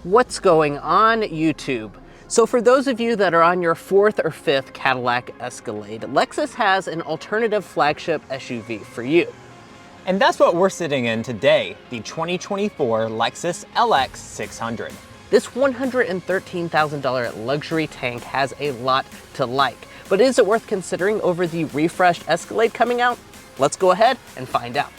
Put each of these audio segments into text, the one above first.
What's going on, YouTube? So for those of you that are on your fourth or fifth Cadillac Escalade, Lexus has an alternative flagship SUV for you. And that's what we're sitting in today, the 2024 Lexus LX 600. This $113,000 luxury tank has a lot to like, but is it worth considering over the refreshed Escalade coming out? Let's go ahead and find out.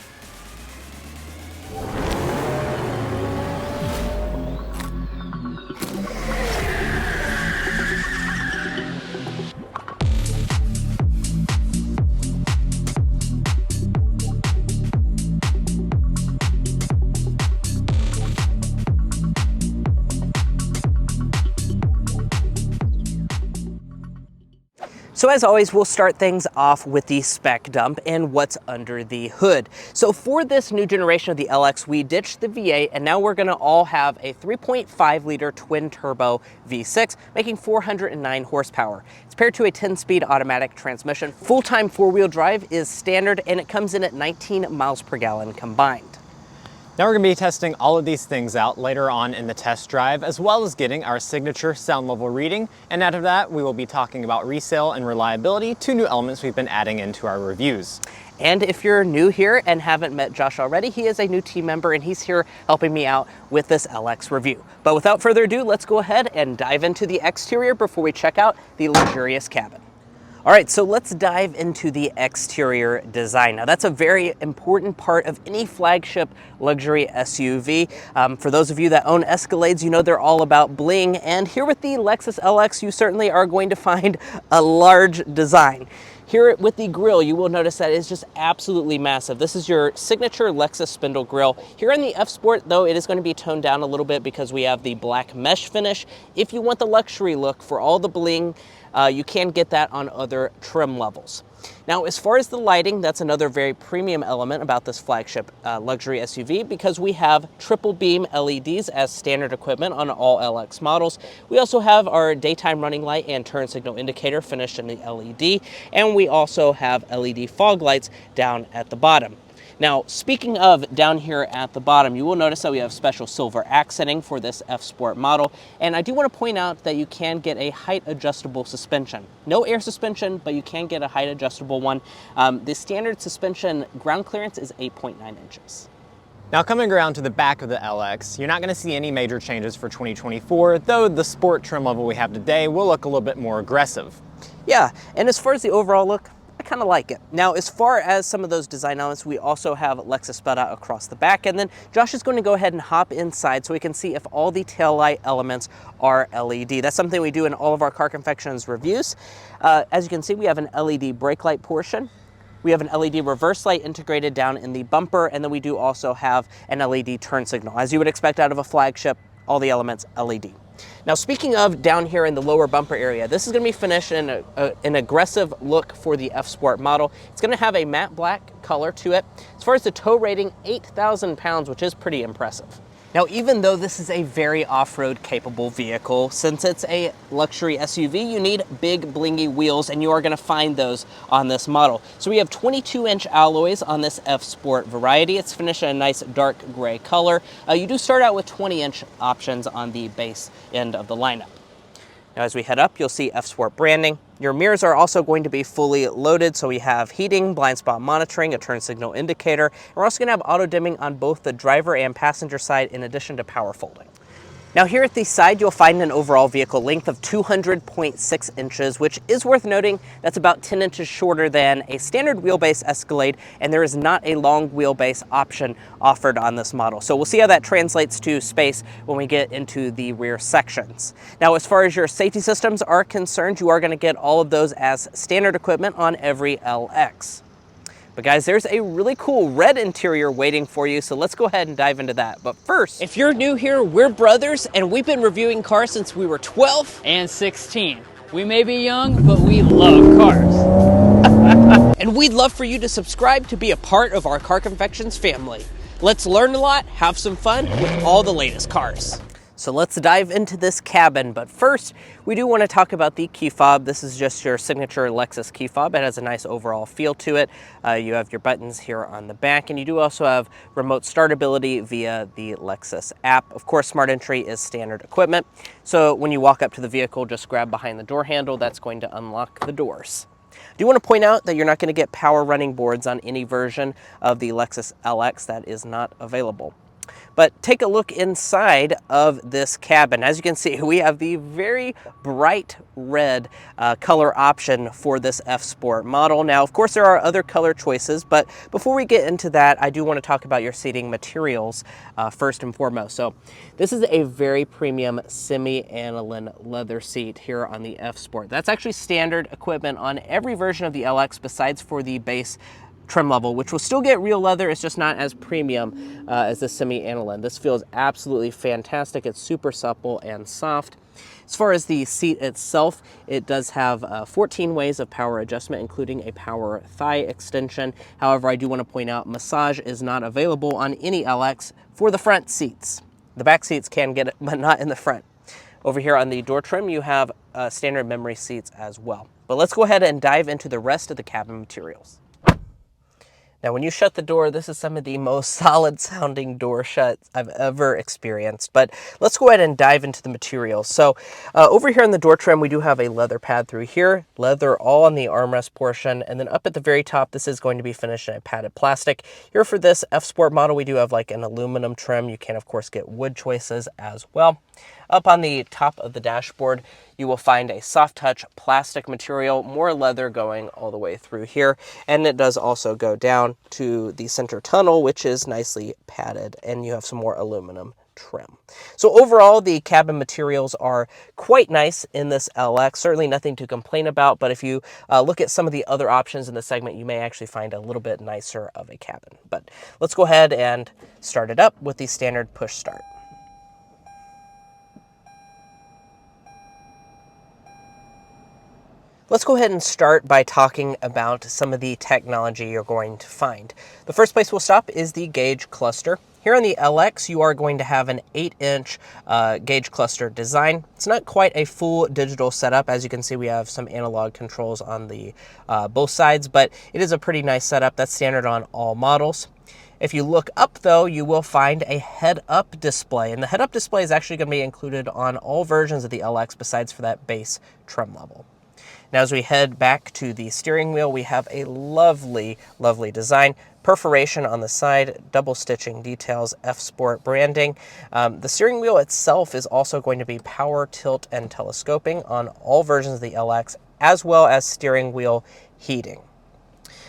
So as always, we'll start things off with the spec dump and what's under the hood. So for this new generation of the LX, we ditched the V8 and now we're gonna all have a 3.5 liter twin turbo V6, making 409 horsepower. It's paired to a 10-speed automatic transmission. Full-time four-wheel drive is standard and it comes in at 19 miles per gallon combined. Now we're going to be testing all of these things out later on in the test drive, as well as getting our signature sound level reading. And out of that, we will be talking about resale and reliability, two new elements we've been adding into our reviews. And if you're new here and haven't met Josh already, he is a new team member and he's here helping me out with this LX review. But without further ado, let's go ahead and dive into the exterior before we check out the luxurious cabin. All right, so let's dive into the exterior design. Now that's a very important part of any flagship luxury SUV. For those of you that own Escalades, you know they're all about bling. And here with the Lexus LX, you certainly are going to find a large design. Here with the grille, you will notice that it's just absolutely massive. This is your signature Lexus spindle grille. Here in the F Sport, though, it is going to be toned down a little bit because we have the black mesh finish. If you want the luxury look for all the bling, you can get that on other trim levels. Now, as far as the lighting, that's another very premium element about this flagship luxury SUV because we have triple beam LEDs as standard equipment on all LX models. We also have our daytime running light and turn signal indicator finished in the LED, and we also have LED fog lights down at the bottom. Now, speaking of down here at the bottom, you will notice that we have special silver accenting for this F Sport model. And I do want to point out that you can get a height adjustable suspension. No air suspension, but you can get a height adjustable one. The standard suspension ground clearance is 8.9 inches. Now coming around to the back of the LX, you're not going to see any major changes for 2024, though the sport trim level we have today will look a little bit more aggressive. Yeah, and as far as the overall look, I kind of like it. Now, as far as some of those design elements, we also have Lexus spelled out across the back, and then Josh is going to go ahead and hop inside so we can see if all the taillight elements are LED. That's something we do in all of our Car Confections reviews. As you can see, we have an LED brake light portion. We have an LED reverse light integrated down in the bumper, and then we do also have an LED turn signal. As you would expect out of a flagship, all the elements LED. Now, speaking of down here in the lower bumper area, this is going to be finished in an aggressive look for the F Sport model. It's going to have a matte black color to it. As far as the tow rating, 8,000 pounds, which is pretty impressive. Now, even though this is a very off-road capable vehicle, since it's a luxury SUV, you need big blingy wheels, and you are going to find those on this model. So we have 22-inch alloys on this F Sport variety. It's finished in a nice dark gray color. You do start out with 20-inch options on the base end of the lineup. Now, as we head up, you'll see F Sport branding. Your mirrors are also going to be fully loaded, so we have heating, blind spot monitoring, a turn signal indicator, and we're also going to have auto dimming on both the driver and passenger side in addition to power folding. Now here at the side, you'll find an overall vehicle length of 200.6 inches, which is worth noting. That's about 10 inches shorter than a standard wheelbase Escalade, and there is not a long wheelbase option offered on this model. So we'll see how that translates to space when we get into the rear sections. Now, as far as your safety systems are concerned, you are going to get all of those as standard equipment on every LX. But guys, there's a really cool red interior waiting for you, so let's go ahead and dive into that. But first, if you're new here, we're brothers, and we've been reviewing cars since we were 12 and 16. We may be young, but we love cars. And we'd love for you to subscribe to be a part of our Car Confections family. Let's learn a lot, have some fun with all the latest cars. So let's dive into this cabin, but first we do want to talk about the key fob. This is just your signature Lexus key fob. It has a nice overall feel to it. You have your buttons here on the back, and you do also have remote startability via the Lexus app. Of course, smart entry is standard equipment, so when you walk up to the vehicle, just grab behind the door handle. That's going to unlock the doors. I do want to point out that you're not going to get power running boards on any version of the Lexus LX. That is not available. But take a look inside of this cabin. As you can see, we have the very bright red color option for this F Sport model. Now, of course, there are other color choices, but before we get into that, I do want to talk about your seating materials first and foremost. So this is a very premium semi-aniline leather seat here on the F Sport. That's actually standard equipment on every version of the LX besides for the base trim level, which will still get real leather. It's just not as premium as the semi-aniline. This feels absolutely fantastic. It's super supple and soft. As far as the seat itself, it does have 14 ways of power adjustment, including a power thigh extension. However, I do want to point out massage is not available on any LX for the front seats. The back seats can get it, but not in the front. Over here on the door trim, you have standard memory seats as well. But let's go ahead and dive into the rest of the cabin materials. Now, when you shut the door, this is some of the most solid sounding door shuts I've ever experienced. But let's go ahead and dive into the materials. So over here in the door trim, we do have a leather pad through here, leather all on the armrest portion. And then up at the very top, this is going to be finished in a padded plastic. Here for this F Sport model, we do have like an aluminum trim. You can, of course, get wood choices as well. Up on the top of the dashboard, you will find a soft touch plastic material, more leather going all the way through here. And it does also go down to the center tunnel, which is nicely padded, and you have some more aluminum trim. So overall, the cabin materials are quite nice in this LX. Certainly nothing to complain about, but if you look at some of the other options in the segment, you may actually find a little bit nicer of a cabin. But let's go ahead and start it up with the standard push start. Let's go ahead and start by talking about some of the technology you're going to find. The first place we'll stop is the gauge cluster. Here on the LX, you are going to have an 8-inch gauge cluster design. It's not quite a full digital setup. As you can see, we have some analog controls on the both sides, but it is a pretty nice setup. That's standard on all models. If you look up, though, you will find a head-up display, and the head-up display is actually going to be included on all versions of the LX besides for that base trim level. Now, as we head back to the steering wheel, we have a lovely, lovely design. Perforation on the side, double stitching details, F Sport branding. The steering wheel itself is also going to be power, tilt, and telescoping on all versions of the LX, as well as steering wheel heating.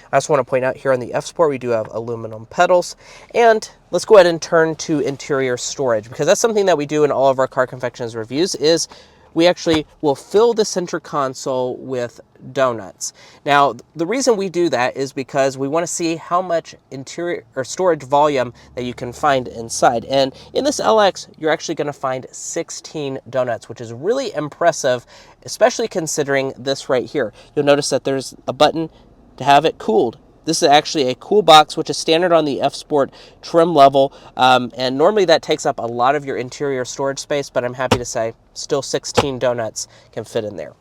I also want to point out here on the F Sport, we do have aluminum pedals. And let's go ahead and turn to interior storage, because that's something that we do in all of our Car Confections reviews is we actually will fill the center console with donuts. Now, the reason we do that is because we want to see how much interior or storage volume that you can find inside. And in this LX, you're actually going to find 16 donuts, which is really impressive, especially considering this right here. You'll notice that there's a button to have it cooled. This is actually a cool box, which is standard on the F Sport trim level, and normally that takes up a lot of your interior storage space, but I'm happy to say still 16 donuts can fit in there.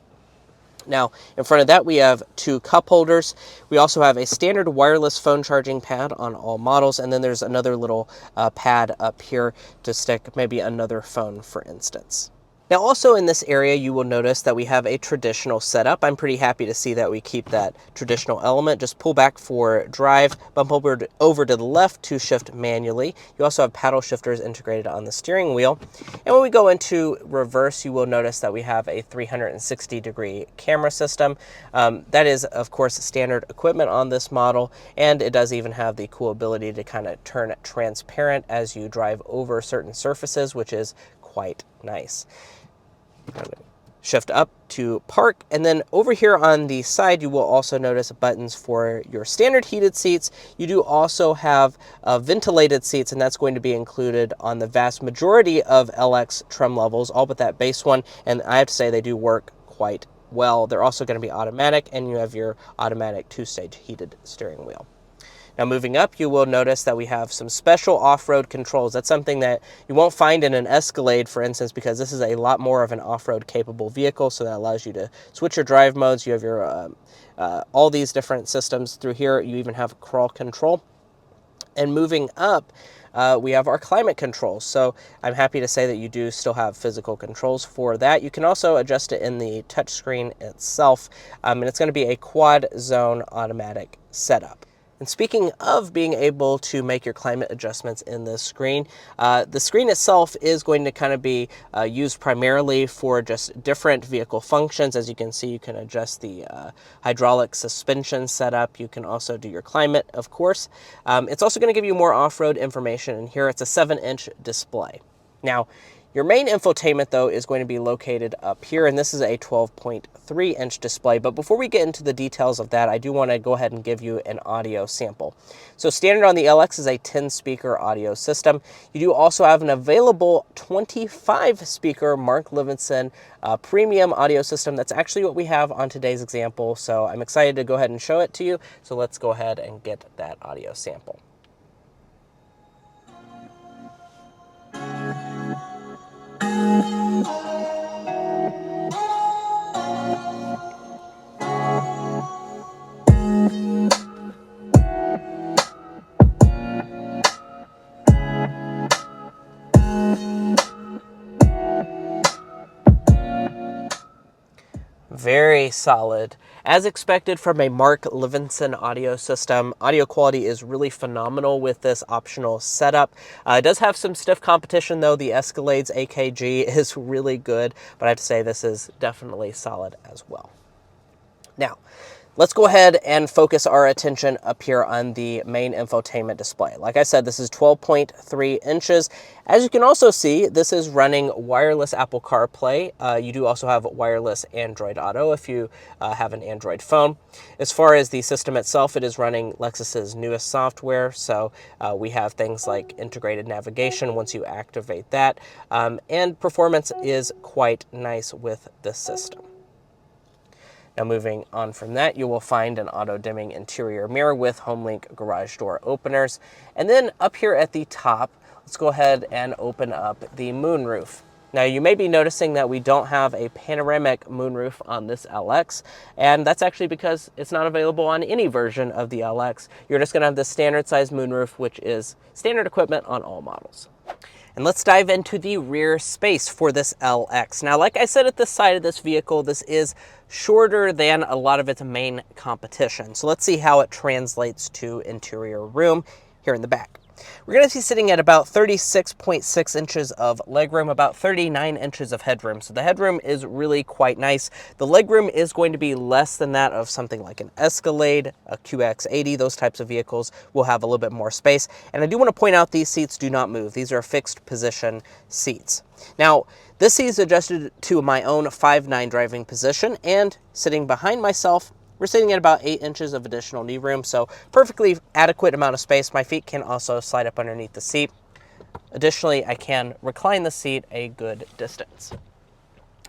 Now, in front of that, we have 2 cup holders. We also have a standard wireless phone charging pad on all models, and then there's another little pad up here to stick maybe another phone, for instance. Now, also in this area, you will notice that we have a traditional setup. I'm pretty happy to see that we keep that traditional element. Just pull back for drive, bump over to the left to shift manually. You also have paddle shifters integrated on the steering wheel. And when we go into reverse, you will notice that we have a 360-degree camera system. That is, of course, standard equipment on this model, and it does even have the cool ability to kind of turn transparent as you drive over certain surfaces, which is quite nice. Shift up to park, and then over here on the side you will also notice buttons for your standard heated seats. You do also have ventilated seats, and that's going to be included on the vast majority of LX trim levels, all but that base one, and I have to say they do work quite well. They're also going to be automatic, and you have your automatic 2-stage heated steering wheel. Now moving up, you will notice that we have some special off-road controls. That's something that you won't find in an Escalade, for instance, because this is a lot more of an off-road capable vehicle, so that allows you to switch your drive modes. You have your all these different systems through here. You even have crawl control. And moving up, we have our climate controls. So I'm happy to say that you do still have physical controls for that. You can also adjust it in the touchscreen itself, and it's going to be a quad zone automatic setup. And speaking of being able to make your climate adjustments in this screen, the screen itself is going to kind of be used primarily for just different vehicle functions. As you can see, you can adjust the hydraulic suspension setup. You can also do your climate, of course. It's also going to give you more off-road information, and here it's a 7-inch display. Now, your main infotainment, though, is going to be located up here, and this is a 12.3-inch display. But before we get into the details of that, I do want to go ahead and give you an audio sample. So standard on the LX is a 10-speaker audio system. You do also have an available 25-speaker Mark Levinson premium audio system. That's actually what we have on today's example, so I'm excited to go ahead and show it to you. So let's go ahead and get that audio sample. Very solid. As expected from a Mark Levinson audio system, audio quality is really phenomenal with this optional setup. It does have some stiff competition though. The Escalade's AKG is really good, but I have to say this is definitely solid as well. Now, let's go ahead and focus our attention up here on the main infotainment display. Like I said, this is 12.3 inches. As you can also see, this is running wireless Apple CarPlay. You do also have wireless Android Auto if you have an Android phone. As far as the system itself, it is running Lexus's newest software. So we have things like integrated navigation once you activate that. And performance is quite nice with this system. Now moving on from that, you will find an auto-dimming interior mirror with HomeLink garage door openers. And then up here at the top, let's go ahead and open up the moonroof. Now you may be noticing that we don't have a panoramic moonroof on this LX, and that's actually because it's not available on any version of the LX. You're just gonna have the standard size moonroof, which is standard equipment on all models. And let's dive into the rear space for this LX. Now, like I said at the side of this vehicle, this is shorter than a lot of its main competition. So let's see how it translates to interior room here in the back. We're going to be sitting at about 36.6 inches of legroom, about 39 inches of headroom. So the headroom is really quite nice. The legroom is going to be less than that of something like an Escalade, a QX80. Those types of vehicles will have a little bit more space. And I do want to point out these seats do not move. These are fixed position seats. Now, this seat is adjusted to my own 5'9" driving position, and sitting behind myself, we're sitting at about 8 inches of additional knee room, so perfectly adequate amount of space. My feet can also slide up underneath the seat. Additionally, I can recline the seat a good distance.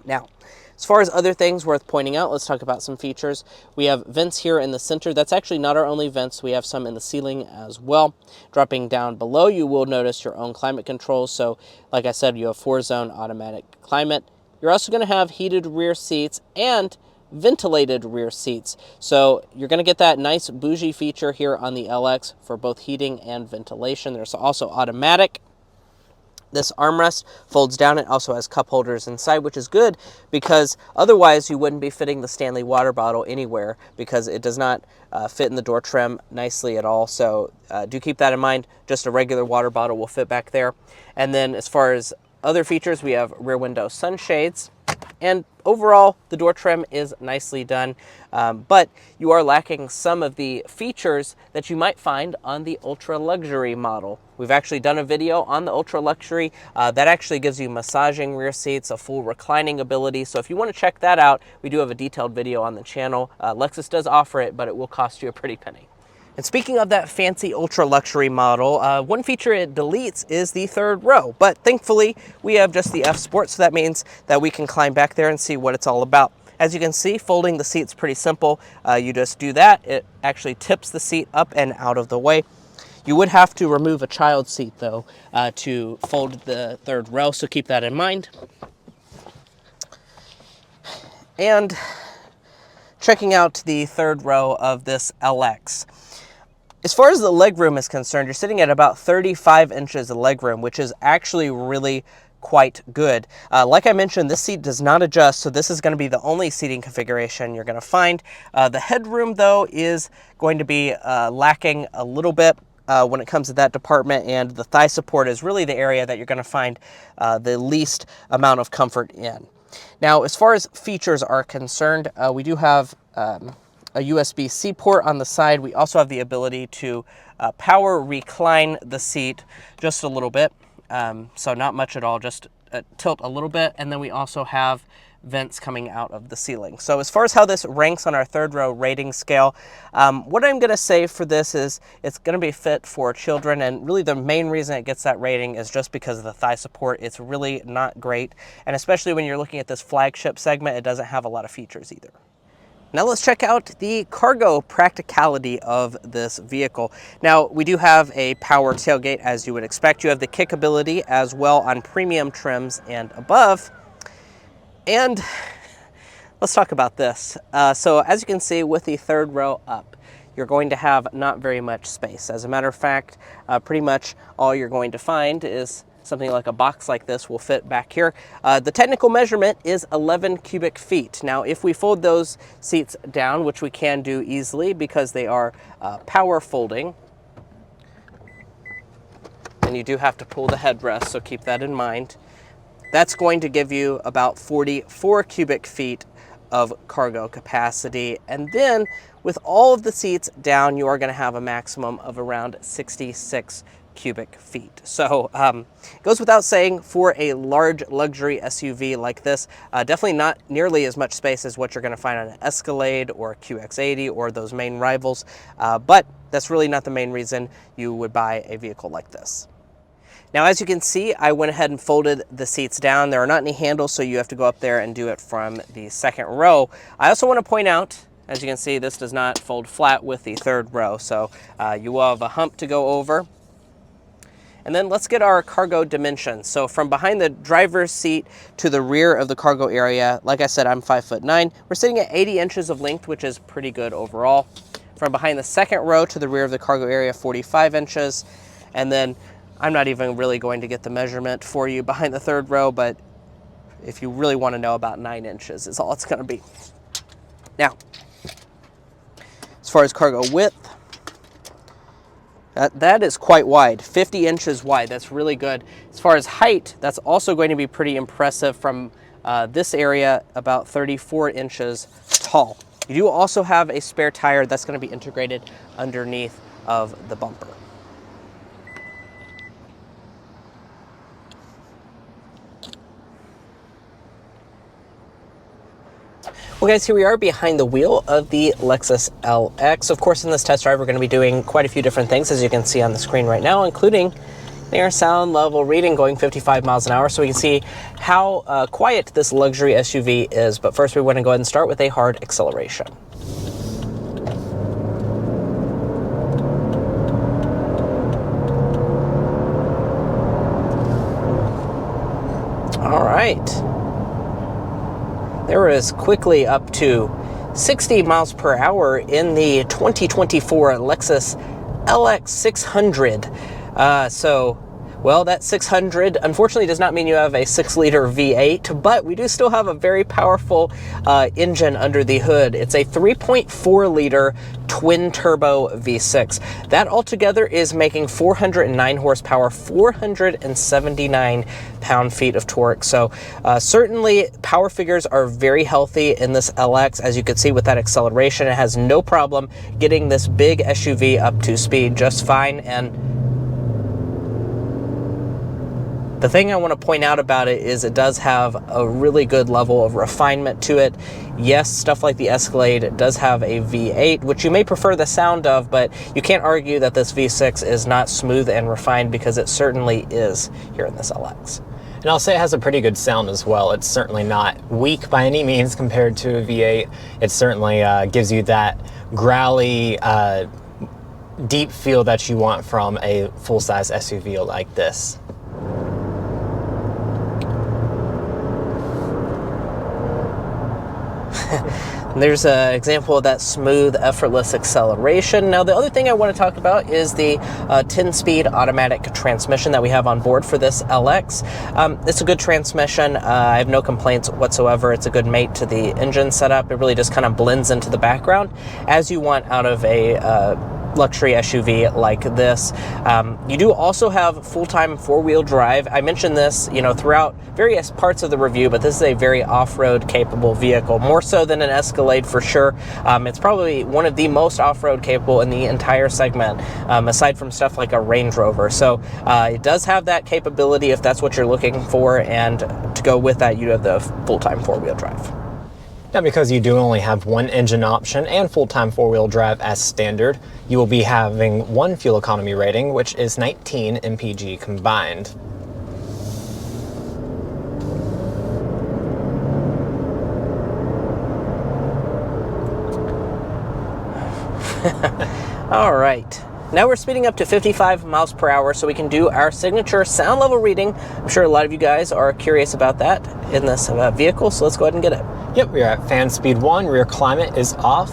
Now, as far as other things worth pointing out, let's talk about some features. We have vents here in the center. That's actually not our only vents. We have some in the ceiling as well. Dropping down below, you will notice your own climate controls. So, like I said, you have 4-zone automatic climate. You're also going to have heated rear seats and ventilated rear seats. So you're going to get that nice bougie feature here on the LX for both heating and ventilation. There's also automatic. This armrest folds down. It also has cup holders inside, which is good because otherwise you wouldn't be fitting the Stanley water bottle anywhere because it does not fit in the door trim nicely at all. So do keep that in mind. Just a regular water bottle will fit back there. And then as far as other features, we have rear window sunshades. And overall, the door trim is nicely done, but you are lacking some of the features that you might find on the ultra luxury model. We've actually done a video on the ultra luxury that actually gives you massaging rear seats, a full reclining ability. So if you want to check that out, we do have a detailed video on the channel. Lexus does offer it, but it will cost you a pretty penny. And speaking of that fancy ultra luxury model, one feature it deletes is the third row, but thankfully we have just the F Sport, so that means that we can climb back there and see what it's all about. As you can see, folding the seat's pretty simple. You just do that. It actually tips the seat up and out of the way. You would have to remove a child seat though to fold the third row, so keep that in mind. And checking out the third row of this LX. As far as the legroom is concerned, you're sitting at about 35 inches of legroom, which is actually really quite good. Like I mentioned, this seat does not adjust, so this is going to be the only seating configuration you're going to find. The headroom, though, is going to be lacking a little bit when it comes to that department, and the thigh support is really the area that you're going to find the least amount of comfort in. Now, as far as features are concerned, we do have a USB-C port on the side. We also have the ability to power recline the seat just a little bit. So not much at all, just tilt a little bit. And then we also have vents coming out of the ceiling. So as far as how this ranks on our third row rating scale, what I'm going to say for this is it's going to be fit for children, and really the main reason it gets that rating is just because of the thigh support. It's really not great, and especially when you're looking at this flagship segment, it doesn't have a lot of features either. Now let's check out the cargo practicality of this vehicle. Now, we do have a power tailgate, as you would expect. You have the kickability as well on premium trims and above. And let's talk about this. So as you can see, with the third row up, you're going to have not very much space. As a matter of fact, pretty much all you're going to find is something like a box like this will fit back here. The technical measurement is 11 cubic feet. Now, if we fold those seats down, which we can do easily because they are power folding, and you do have to pull the headrest, so keep that in mind. That's going to give you about 44 cubic feet of cargo capacity. And then with all of the seats down, you are going to have a maximum of around 66 cubic feet. So it goes without saying, for a large luxury SUV like this, definitely not nearly as much space as what you're going to find on an Escalade or a QX80 or those main rivals. But that's really not the main reason you would buy a vehicle like this. Now, as you can see, I went ahead and folded the seats down. There are not any handles, so you have to go up there and do it from the second row. I also want to point out, as you can see, this does not fold flat with the third row, so you will have a hump to go over. And then let's get our cargo dimensions. So from behind the driver's seat to the rear of the cargo area, like I said, I'm 5'9". We're sitting at 80 inches of length, which is pretty good overall. From behind the second row to the rear of the cargo area, 45 inches. And then I'm not even really going to get the measurement for you behind the third row, but if you really want to know, about 9 inches is all it's going to be. Now, as far as cargo width, that is quite wide, 50 inches wide. That's really good. As far as height, that's also going to be pretty impressive. From this area, about 34 inches tall. You do also have a spare tire that's going to be integrated underneath of the bumper. Well guys, here we are behind the wheel of the Lexus LX. Of course, in this test drive, we're going to be doing quite a few different things, as you can see on the screen right now, including their sound level reading going 55 miles an hour, so we can see how quiet this luxury SUV is. But first, we want to go ahead and start with a hard acceleration. All right. There is quickly up to 60 miles per hour in the 2024 Lexus LX 600. Well, that 600 unfortunately does not mean you have a 6-liter V8, but we do still have a very powerful engine under the hood. It's a 3.4-liter twin-turbo V6. That altogether is making 409 horsepower, 479 pound-feet of torque. So certainly power figures are very healthy in this LX. As you can see with that acceleration, it has no problem getting this big SUV up to speed just fine. And the thing I want to point out about it is it does have a really good level of refinement to it. Yes, stuff like the Escalade does have a V8, which you may prefer the sound of, but you can't argue that this V6 is not smooth and refined, because it certainly is here in this LX. And I'll say it has a pretty good sound as well. It's certainly not weak by any means compared to a V8. It certainly gives you that growly, deep feel that you want from a full-size SUV like this. There's an example of that smooth, effortless acceleration. Now, the other thing I want to talk about is the 10-speed automatic transmission that we have on board for this LX. It's a good transmission. I have no complaints whatsoever. It's a good mate to the engine setup. It really just kind of blends into the background as you want out of a luxury SUV like this. You do also have full-time four-wheel drive. I mentioned this, throughout various parts of the review, but this is a very off-road capable vehicle, more so than an Escalade for sure. It's probably one of the most off-road capable in the entire segment, aside from stuff like a Range Rover. So it does have that capability if that's what you're looking for, and to go with that, you have the full-time four-wheel drive. Now, because you do only have one engine option and full-time four-wheel drive as standard, you will be having one fuel economy rating, which is 19 mpg combined. All right. Now we're speeding up to 55 miles per hour so we can do our signature sound level reading. I'm sure a lot of you guys are curious about that in this vehicle, so let's go ahead and get it. Yep, we're at fan speed 1, rear climate is off.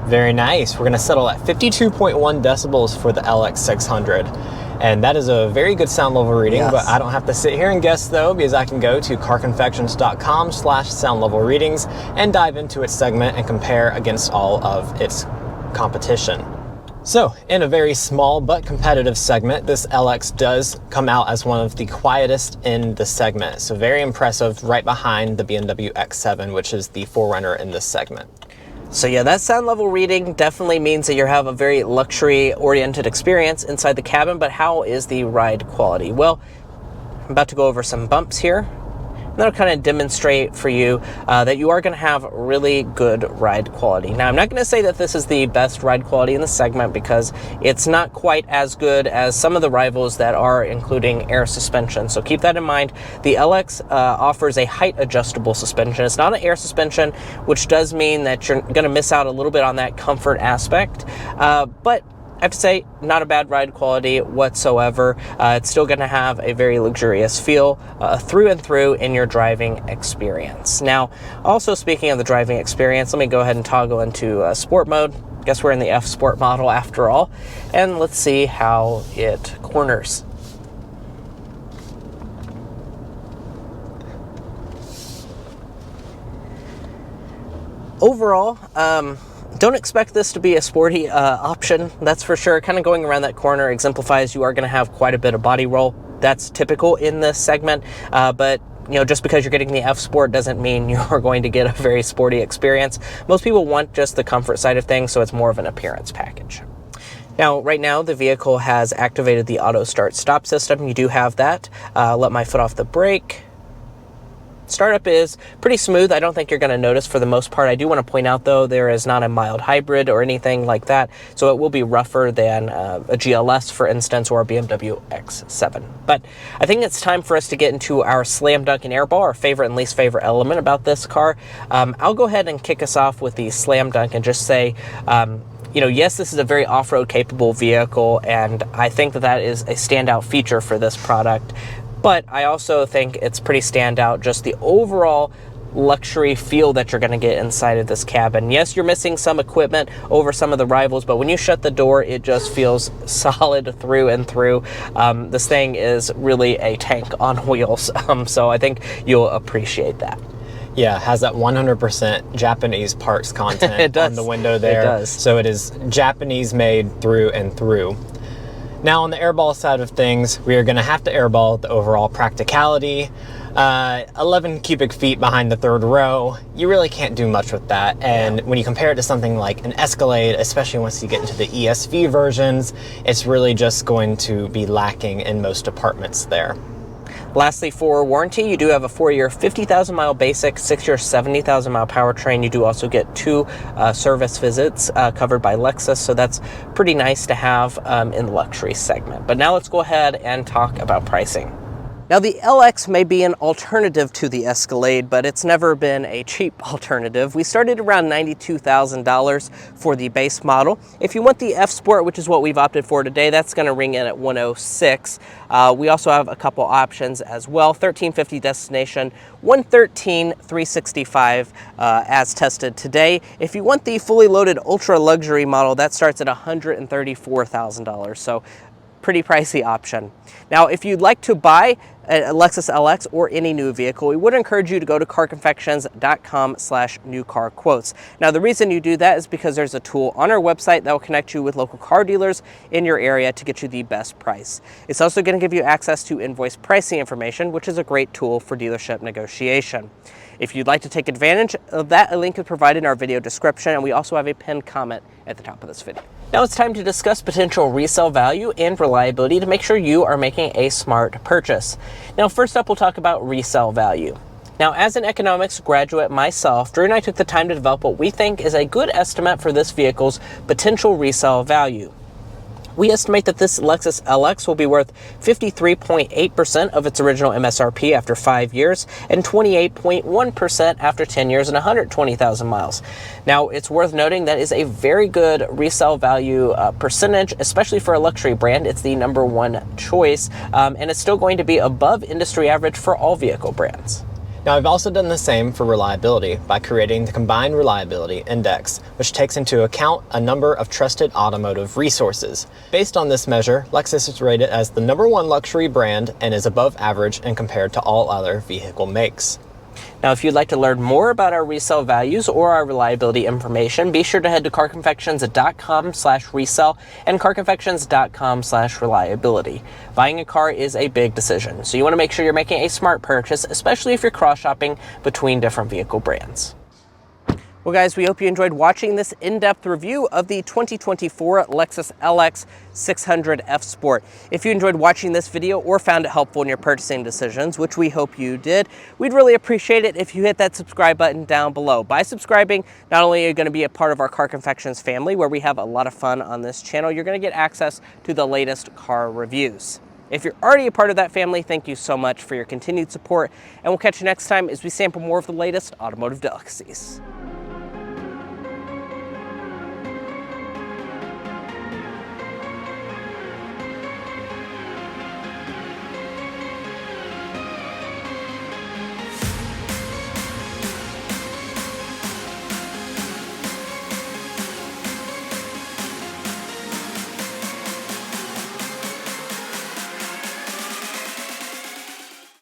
Very nice. We're going to settle at 52.1 decibels for the LX600. And that is a very good sound level reading, yes. But I don't have to sit here and guess though, because I can go to carconfections.com/sound level readings and dive into its segment and compare against all of its competition. So, in a very small but competitive segment, this LX does come out as one of the quietest in the segment. So very impressive, right behind the BMW X7, which is the forerunner in this segment. So yeah, that sound level reading definitely means that you have a very luxury-oriented experience inside the cabin, but how is the ride quality? Well, I'm about to go over some bumps here. That'll kind of demonstrate for you that you are going to have really good ride quality. Now, I'm not going to say that this is the best ride quality in the segment because it's not quite as good as some of the rivals that are including air suspension. So keep that in mind. The LX offers a height adjustable suspension. It's not an air suspension, which does mean that you're going to miss out a little bit on that comfort aspect. But I have to say, not a bad ride quality whatsoever. It's still going to have a very luxurious feel through and through in your driving experience. Now, also speaking of the driving experience, let me go ahead and toggle into sport mode. Guess we're in the F Sport model after all. And let's see how it corners. Overall, don't expect this to be a sporty option, that's for sure. Kind of going around that corner exemplifies you are going to have quite a bit of body roll. That's typical in this segment, but just because you're getting the F Sport doesn't mean you're going to get a very sporty experience. Most people want just the comfort side of things, so it's more of an appearance package. Now, right now, the vehicle has activated the auto start stop system. You do have that. Let my foot off the brake. Startup is pretty smooth. I don't think you're going to notice for the most part. I do want to point out, though, there is not a mild hybrid or anything like that, so it will be rougher than a GLS, for instance, or a BMW X7. But I think it's time for us to get into our slam dunk and airball, our favorite and least favorite element about this car. I'll go ahead and kick us off with the slam dunk and just say, yes, this is a very off-road capable vehicle, and I think that is a standout feature for this product. But I also think it's pretty standout, just the overall luxury feel that you're going to get inside of this cabin. Yes, you're missing some equipment over some of the rivals, but when you shut the door, it just feels solid through and through. This thing is really a tank on wheels, so I think you'll appreciate that. Yeah, it has that 100% Japanese parts content It does. on the window there. It does. So it is Japanese made through and through. Now, on the airball side of things, we are going to have to airball the overall practicality. 11 cubic feet behind the third row, you really can't do much with that. And when you compare it to something like an Escalade, especially once you get into the ESV versions, it's really just going to be lacking in most departments there. Lastly, for warranty, you do have a 4-year 50,000 mile basic, 6-year 70,000 mile powertrain. You do also get 2 service visits covered by Lexus, so that's pretty nice to have in the luxury segment. But now let's go ahead and talk about pricing. Now, the LX may be an alternative to the Escalade, but it's never been a cheap alternative. We started around $92,000 for the base model. If you want the F Sport, which is what we've opted for today, that's going to ring in at $106,000. We also have a couple options as well. $1,350 destination, $113,365 as tested today. If you want the fully loaded ultra luxury model, that starts at $134,000. So pretty pricey option. Now, if you'd like to buy a Lexus LX or any new vehicle, we would encourage you to go to carconfections.com/newcarquotes. Now, the reason you do that is because there's a tool on our website that will connect you with local car dealers in your area to get you the best price. It's also going to give you access to invoice pricing information, which is a great tool for dealership negotiation. If you'd like to take advantage of that, a link is provided in our video description, and we also have a pinned comment at the top of this video. Now it's time to discuss potential resale value and reliability to make sure you are making a smart purchase. Now, first up, we'll talk about resale value. Now, as an economics graduate myself, Drew and I took the time to develop what we think is a good estimate for this vehicle's potential resale value. We estimate that this Lexus LX will be worth 53.8% of its original MSRP after 5 years and 28.1% after 10 years and 120,000 miles. Now, it's worth noting that is a very good resale value percentage, especially for a luxury brand. It's the #1 choice, and it's still going to be above industry average for all vehicle brands. Now, I've also done the same for reliability by creating the Combined Reliability Index, which takes into account a number of trusted automotive resources. Based on this measure, Lexus is rated as the #1 luxury brand and is above average and compared to all other vehicle makes. Now, if you'd like to learn more about our resale values or our reliability information, be sure to head to carconfections.com/resale and carconfections.com/reliability. Buying a car is a big decision, so you want to make sure you're making a smart purchase, especially if you're cross-shopping between different vehicle brands. Well, guys, we hope you enjoyed watching this in-depth review of the 2024 Lexus LX 600 F Sport. If you enjoyed watching this video or found it helpful in your purchasing decisions, which we hope you did, we'd really appreciate it if you hit that subscribe button down below. By subscribing, not only are you going to be a part of our Car Confections family, where we have a lot of fun on this channel, you're going to get access to the latest car reviews. If you're already a part of that family, thank you so much for your continued support, and we'll catch you next time as we sample more of the latest automotive delicacies.